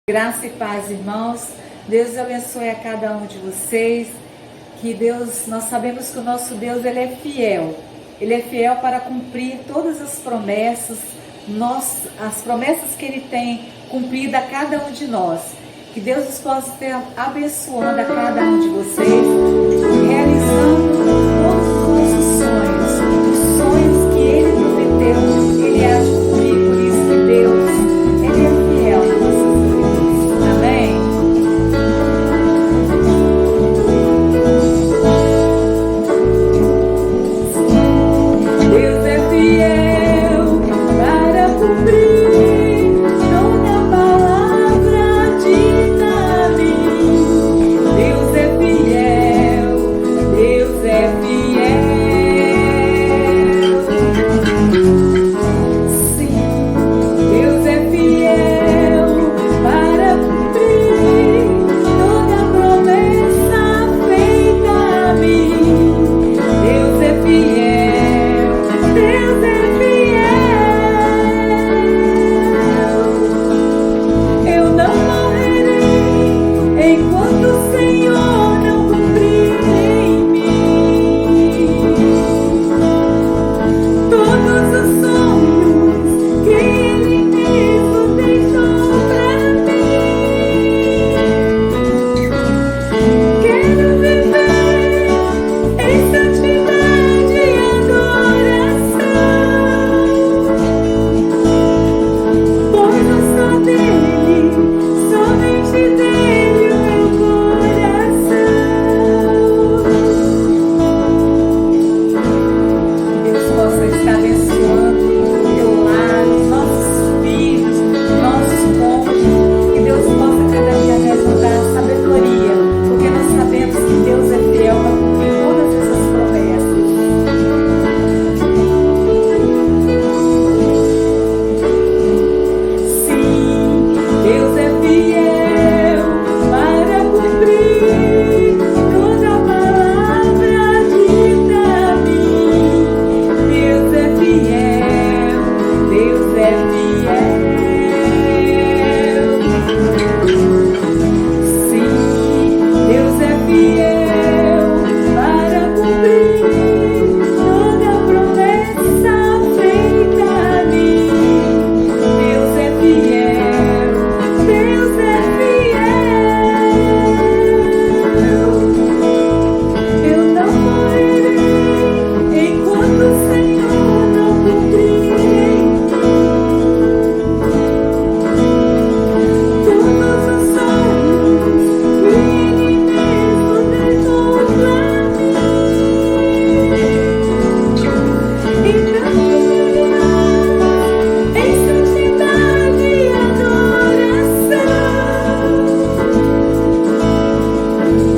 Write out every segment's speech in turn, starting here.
Graça e paz, irmãos. Deus abençoe a cada um de vocês. Que Deus, nós sabemos que o nosso Deus, Ele é fiel. Ele é fiel para cumprir todas as promessas, as promessas que Ele tem cumprido a cada um de nós. Que Deus possa estar abençoando a cada um de vocês, realizando todos os nossos sonhos, os sonhos que Ele prometeu, Ele há de cumprir. Por isso que Deus, Ele é fiel nas nossas vidas. Amém? Deus é fiel para cumprir toda palavra dita a mim. Deus é fiel, Deus é fiel. Sim, Deus é fiel para cumprir toda promessa feita a mim. Deus é fiel, Deus é fiel. Eu não morrerei enquanto o Senhor não cumprir em mim todos os sonhos que Ele mesmo deixou pra mim. Quero viver em santidade e adoração, pois eu sou dele, somente dele o meu coração. Deus possa estar abençoando o teu lar, os nossos filhos, nossos cônjuges. Que Deus possa cada dia mais nos dar sabedoria, porque nós sabemos que Deus é fiel para cumprir todas essas promessas. Sim, Deus é fiel para cumprir toda palavra dita a mim. Deus é fiel, Deus é fiel. Sim, Deus é fiel para cumprir toda promessa feita a mim. Deus é fiel, Deus é fiel. Eu não morrerei enquanto o Senhor não cumprir em mim todos os sonhos que Ele mesmo deixou pra mim. Então viverás em santidade e adoração,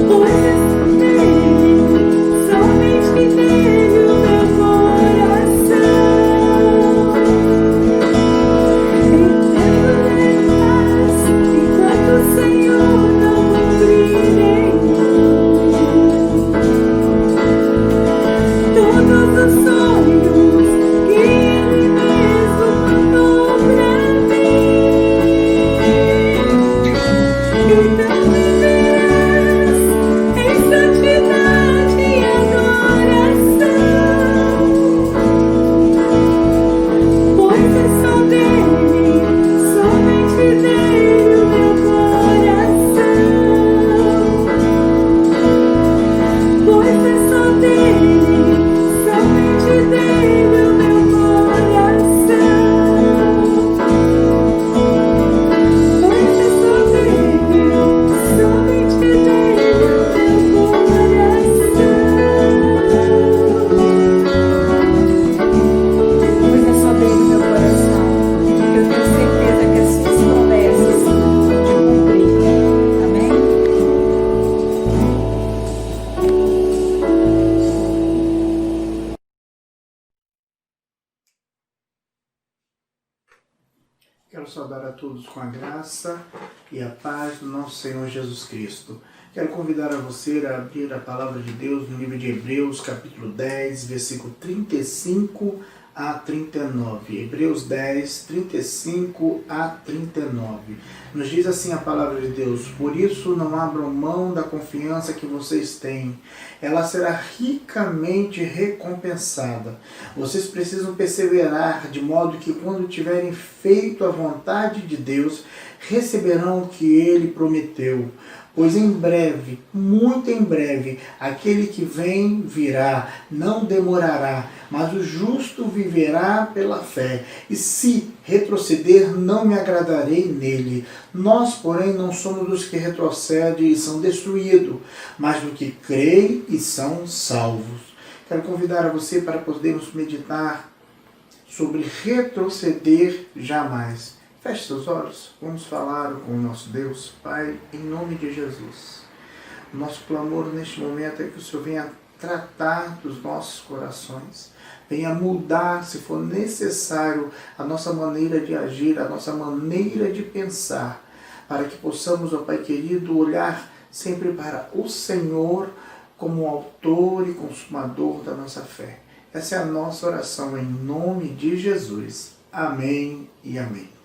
pois é só dele, somente dele o meu coração. Então viverás enquanto o Senhor não cumprir em mim todos os sonhos que Ele mesmo mandou pra mim. Então viverás em santidade e adoração, pois é só dele, somente dele o meu coração. Pois é só dele, somente dele o meu coração. Pois é só dele, somente dele o meu coração. Pois é só dele o meu coração. Eu tenho certeza que as suas promessas vão te cumprir. Amém? Quero saudar a todos com a graça e a paz do nosso Senhor Jesus Cristo. Quero convidar a você a abrir a palavra de Deus no livro de Hebreus, capítulo 10, versículo 35 a 39. Hebreus 10, 35 a 39. Nos diz assim a palavra de Deus: por isso não abram mão da confiança que vocês têm. Ela será ricamente recompensada. Vocês precisam perseverar, de modo que quando tiverem feito a vontade de Deus, receberão o que Ele prometeu. Pois em breve, muito em breve, aquele que vem virá, não demorará, mas o justo viverá pela fé. E se retroceder, não me agradarei nele. Nós, porém, não somos dos que retrocedem e são destruídos, mas do que creem e são salvos. Quero convidar a você para podermos meditar sobre retroceder jamais. Feche seus olhos, vamos falar com o nosso Deus. Pai, em nome de Jesus, o nosso clamor neste momento é que o Senhor venha tratar dos nossos corações, venha mudar, se for necessário, a nossa maneira de agir, a nossa maneira de pensar, para que possamos, ó Pai querido, olhar sempre para o Senhor como autor e consumador da nossa fé. Essa é a nossa oração em nome de Jesus. Amém e amém.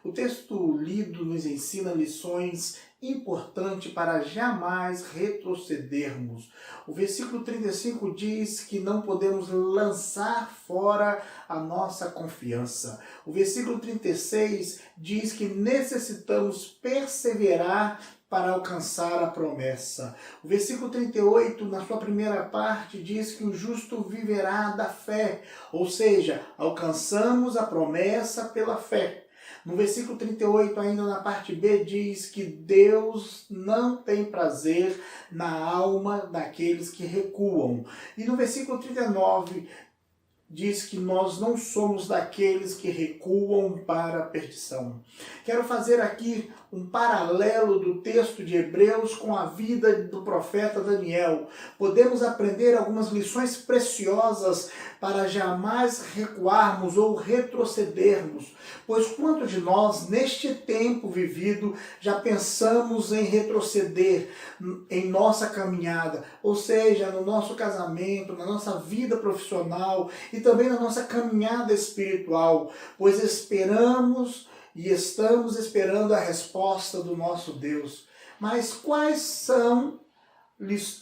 O texto lido nos ensina lições importantes para jamais retrocedermos. O versículo 35 diz que não podemos lançar fora a nossa confiança. O versículo 36 diz que necessitamos perseverar para alcançar a promessa. O versículo 38, na sua primeira parte, diz que o justo viverá da fé, ou seja, alcançamos a promessa pela fé. No versículo 38, ainda na parte B, diz que Deus não tem prazer na alma daqueles que recuam. E no versículo 39, diz que nós não somos daqueles que recuam para a perdição. Quero fazer aqui um paralelo do texto de Hebreus com a vida do profeta Daniel. Podemos aprender algumas lições preciosas para jamais recuarmos ou retrocedermos, pois quantos de nós, neste tempo vivido, já pensamos em retroceder em nossa caminhada, ou seja, no nosso casamento, na nossa vida profissional e também na nossa caminhada espiritual, pois esperamos e estamos esperando a resposta do nosso Deus. Mas quais são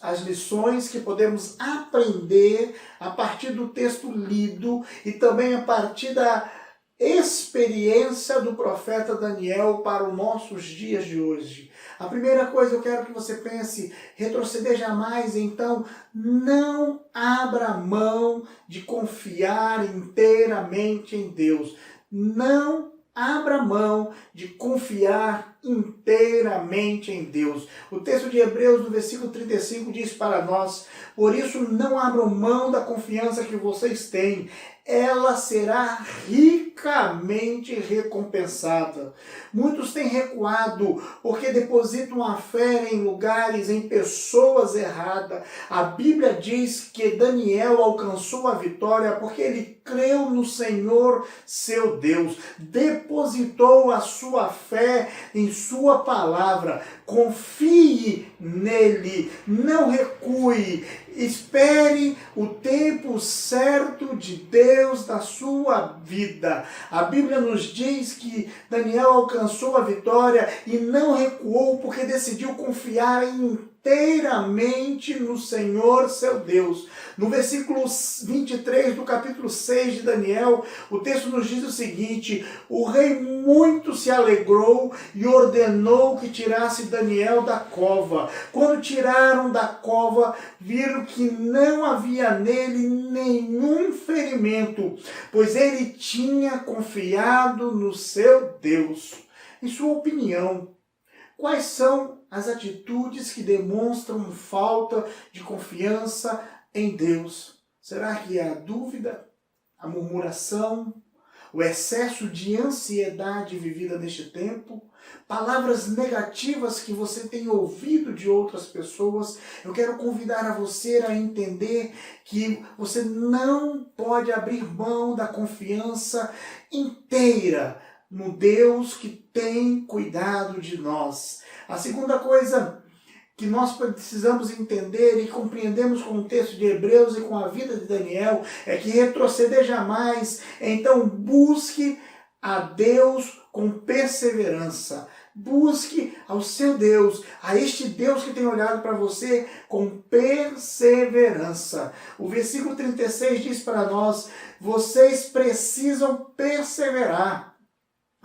as lições que podemos aprender a partir do texto lido e também a partir da experiência do profeta Daniel para os nossos dias de hoje? A primeira coisa, eu quero que você pense: retroceder jamais. Então, não abra mão de confiar inteiramente em Deus. Não abra mão de confiar inteiramente em Deus. O texto de Hebreus, no versículo 35, diz para nós: por isso não abram mão da confiança que vocês têm. Ela será ricamente recompensada. Muitos têm recuado porque depositam a fé em lugares, em pessoas erradas. A Bíblia diz que Daniel alcançou a vitória porque ele creu no Senhor, seu Deus. Depositou a sua fé em sua palavra. Confie nele, não recue. Espere o tempo certo de Deus na sua vida. A Bíblia nos diz que Daniel alcançou a vitória e não recuou porque decidiu confiar inteiramente no Senhor, seu Deus. No versículo 23 do capítulo 6 de Daniel, o texto nos diz o seguinte: o rei muito se alegrou e ordenou que tirasse Daniel da cova. Quando tiraram da cova, viram que não havia nele nenhum ferimento, pois ele tinha confiado no seu Deus. Em sua opinião, quais são as atitudes que demonstram falta de confiança em Deus? Será que é a dúvida, a murmuração, o excesso de ansiedade vivida neste tempo, palavras negativas que você tem ouvido de outras pessoas? Eu quero convidar a você a entender que você não pode abrir mão da confiança inteira no Deus que tem cuidado de nós. A segunda coisa que nós precisamos entender e compreendemos com o texto de Hebreus e com a vida de Daniel é que retroceder jamais. Então busque a Deus com perseverança. Busque ao seu Deus, a este Deus que tem olhado para você com perseverança. O versículo 36 diz para nós: vocês precisam perseverar,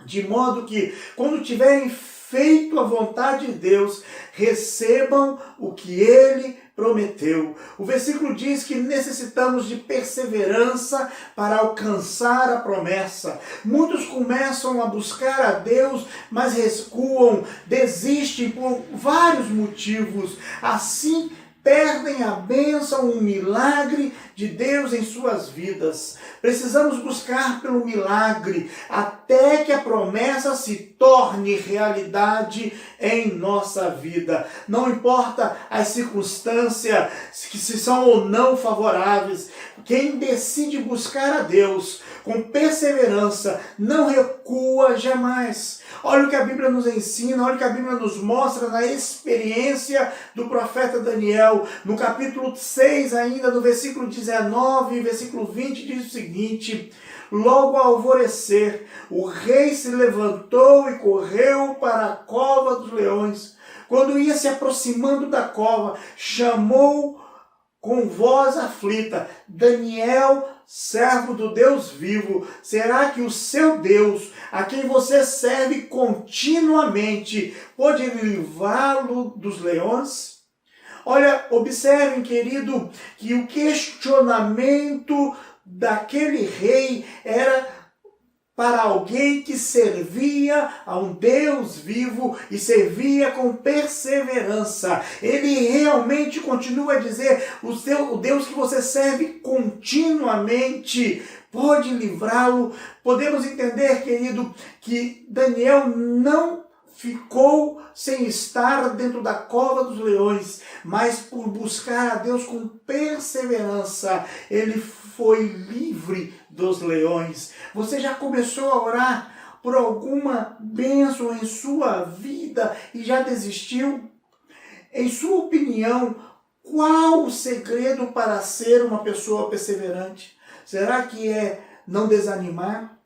de modo que, quando tiverem feito a vontade de Deus, recebam o que Ele prometeu. O versículo diz que necessitamos de perseverança para alcançar a promessa. Muitos começam a buscar a Deus, mas recuam, desistem por vários motivos. Assim, perdem a bênção, um milagre de Deus em suas vidas. Precisamos buscar pelo milagre até que a promessa se torne realidade em nossa vida. Não importa as circunstâncias, que se são ou não favoráveis, quem decide buscar a Deus com perseverança não recua jamais. Olha o que a Bíblia nos ensina, olha o que a Bíblia nos mostra na experiência do profeta Daniel. No capítulo 6 ainda, no versículo 19 e versículo 20, diz o seguinte: logo ao alvorecer, o rei se levantou e correu para a cova dos leões. Quando ia se aproximando da cova, chamou com voz aflita: Daniel, servo do Deus vivo, será que o seu Deus, a quem você serve continuamente, pode livrá-lo dos leões? Olha, observem, querido, que o questionamento daquele rei era para alguém que servia a um Deus vivo e servia com perseverança. Ele realmente continua a dizer: o Deus que você serve continuamente pode livrá-lo. Podemos entender, querido, que Daniel não ficou sem estar dentro da cova dos leões, mas por buscar a Deus com perseverança, ele foi livre dos leões. Você já começou a orar por alguma bênção em sua vida e já desistiu? Em sua opinião, qual o segredo para ser uma pessoa perseverante? Será que é não desanimar?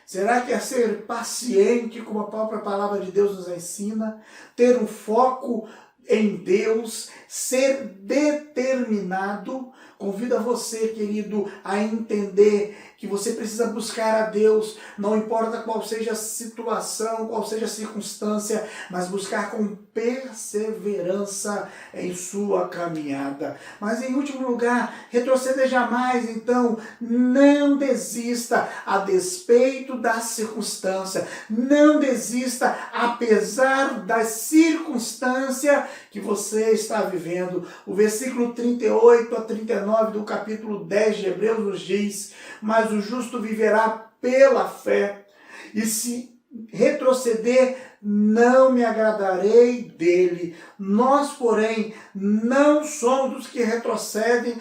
Será que é ser paciente, como a própria palavra de Deus nos ensina? Ter um foco em Deus, ser determinado? Convido a você, querido, a entender que você precisa buscar a Deus, não importa qual seja a situação, qual seja a circunstância, mas buscar com perseverança em sua caminhada. Mas em último lugar, retroceder jamais. Então, não desista a despeito da circunstância, não desista apesar da circunstância que você está vivendo. O versículo 38 a 39 do capítulo 10 de Hebreus nos diz: mas o justo viverá pela fé, e se retroceder, não me agradarei dele. Nós, porém, não somos dos que retrocedem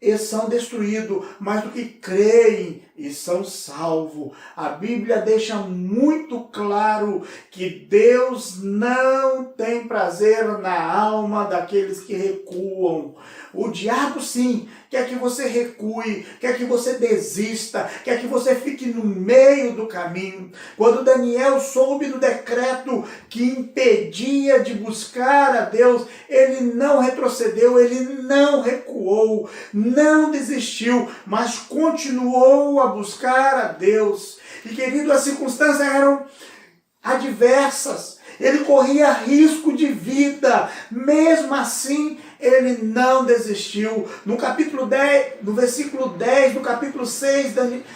e são destruídos, mas do que creem e são salvos. A Bíblia deixa muito claro que Deus não tem prazer na alma daqueles que recuam. O diabo, sim, quer que você recue, quer que você desista, quer que você fique no meio do caminho. Quando Daniel soube do decreto que impedia de buscar a Deus, ele não retrocedeu, ele não recuou, não desistiu, mas continuou a buscar a Deus. E, querido, as circunstâncias eram adversas, ele corria risco de vida, mesmo assim ele não desistiu. No capítulo 10, no versículo 10, no capítulo 6,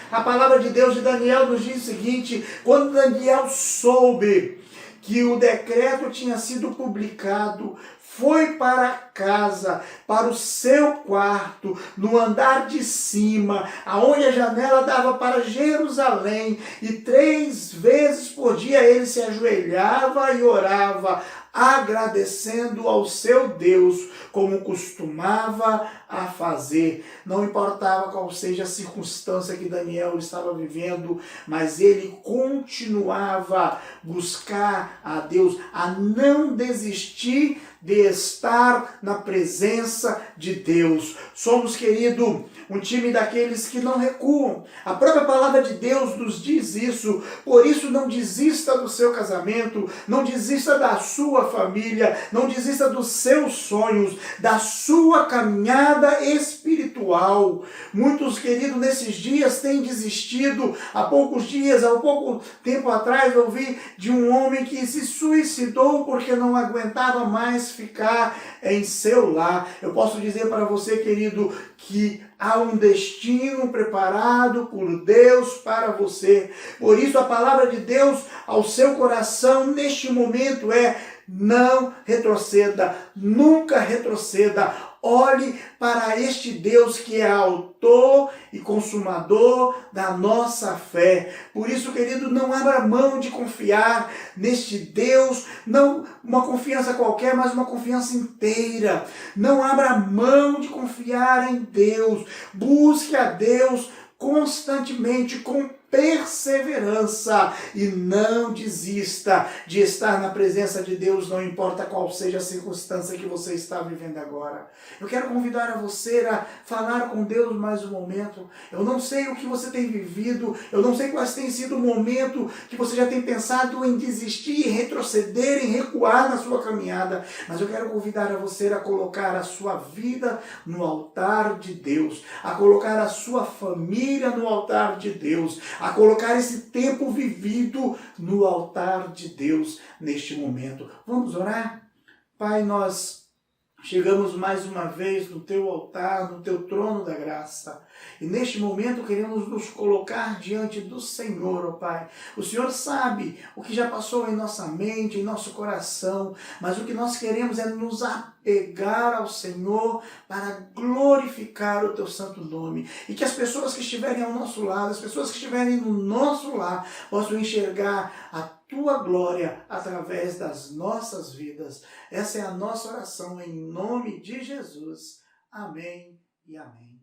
a palavra de Deus de Daniel nos diz o seguinte: quando Daniel soube que o decreto tinha sido publicado, foi para casa, para o seu quarto, no andar de cima, aonde a janela dava para Jerusalém, e 3 vezes por dia ele se ajoelhava e orava, agradecendo ao seu Deus, como costumava a fazer. Não importava qual seja a circunstância que Daniel estava vivendo, mas ele continuava a buscar a Deus, a não desistir de estar na presença de Deus. Somos, querido, um time daqueles que não recuam. A própria palavra de Deus nos diz isso. Por isso, não desista do seu casamento, não desista da sua família, não desista dos seus sonhos, da sua caminhada espiritual. Muitos, queridos, nesses dias têm desistido. Há poucos tempo atrás, eu ouvi de um homem que se suicidou porque não aguentava mais ficar em seu lar. Eu posso dizer para você, querido, que há um destino preparado por Deus para você. Por isso a palavra de Deus ao seu coração neste momento é: não retroceda, nunca retroceda. Olhe para este Deus que é autor e consumador da nossa fé. Por isso, querido, não abra mão de confiar neste Deus, não uma confiança qualquer, mas uma confiança inteira. Não abra mão de confiar em Deus. Busque a Deus constantemente, com perseverança, e não desista de estar na presença de Deus, não importa qual seja a circunstância que você está vivendo agora. Eu quero convidar a você a falar com Deus mais um momento. Eu não sei o que você tem vivido, eu não sei quais tem sido o momento que você já tem pensado em desistir, em retroceder, em recuar na sua caminhada, mas eu quero convidar a você a colocar a sua vida no altar de Deus, a colocar a sua família no altar de Deus, a colocar esse tempo vivido no altar de Deus neste momento. Vamos orar? Pai, nós chegamos mais uma vez no teu altar, no teu trono da graça. E neste momento queremos nos colocar diante do Senhor, ó Pai. O Senhor sabe o que já passou em nossa mente, em nosso coração, mas o que nós queremos é nos apegar ao Senhor para glorificar o teu santo nome. E que as pessoas que estiverem ao nosso lado, as pessoas que estiverem no nosso lar, possam enxergar a tua glória através das nossas vidas. Essa é a nossa oração em nome de Jesus. Amém e amém.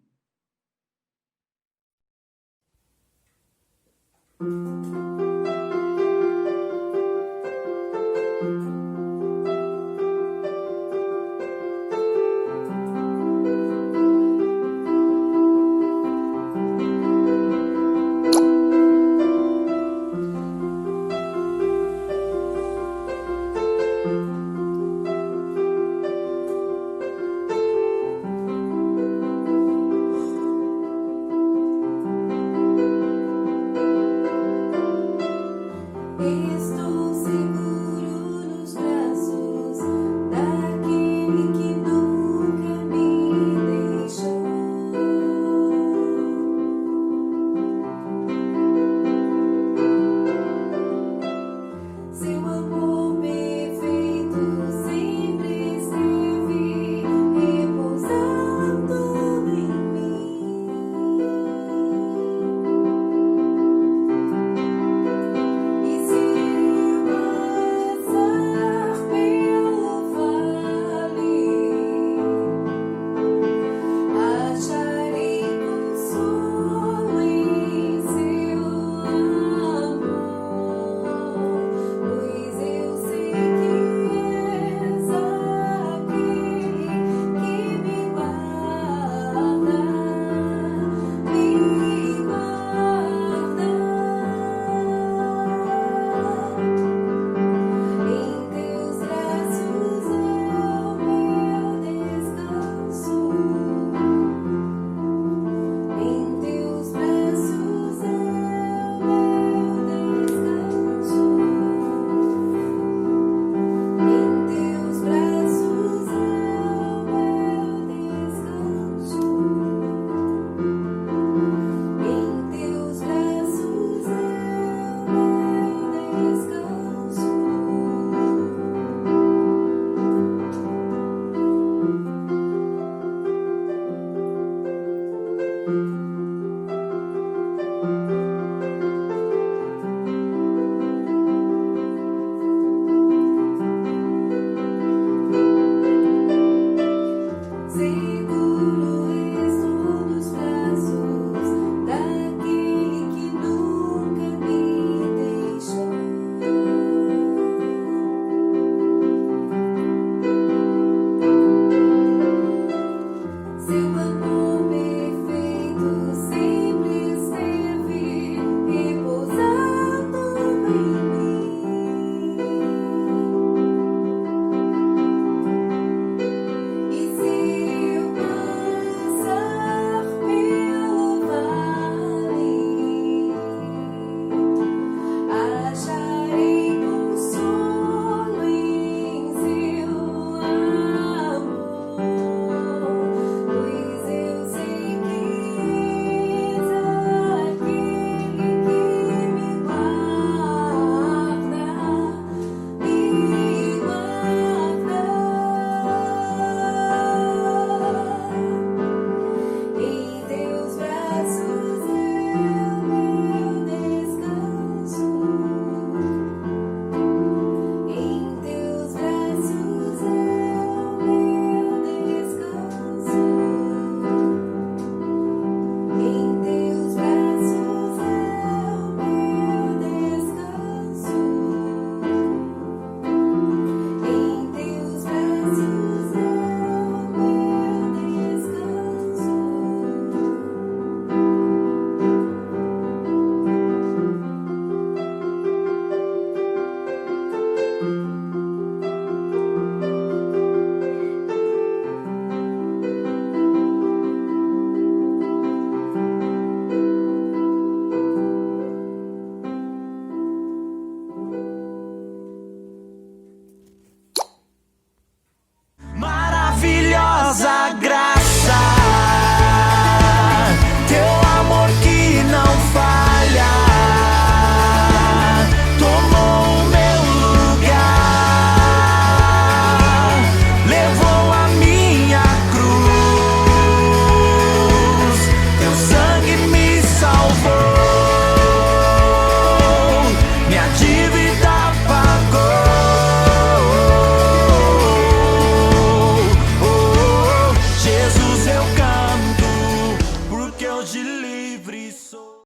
Se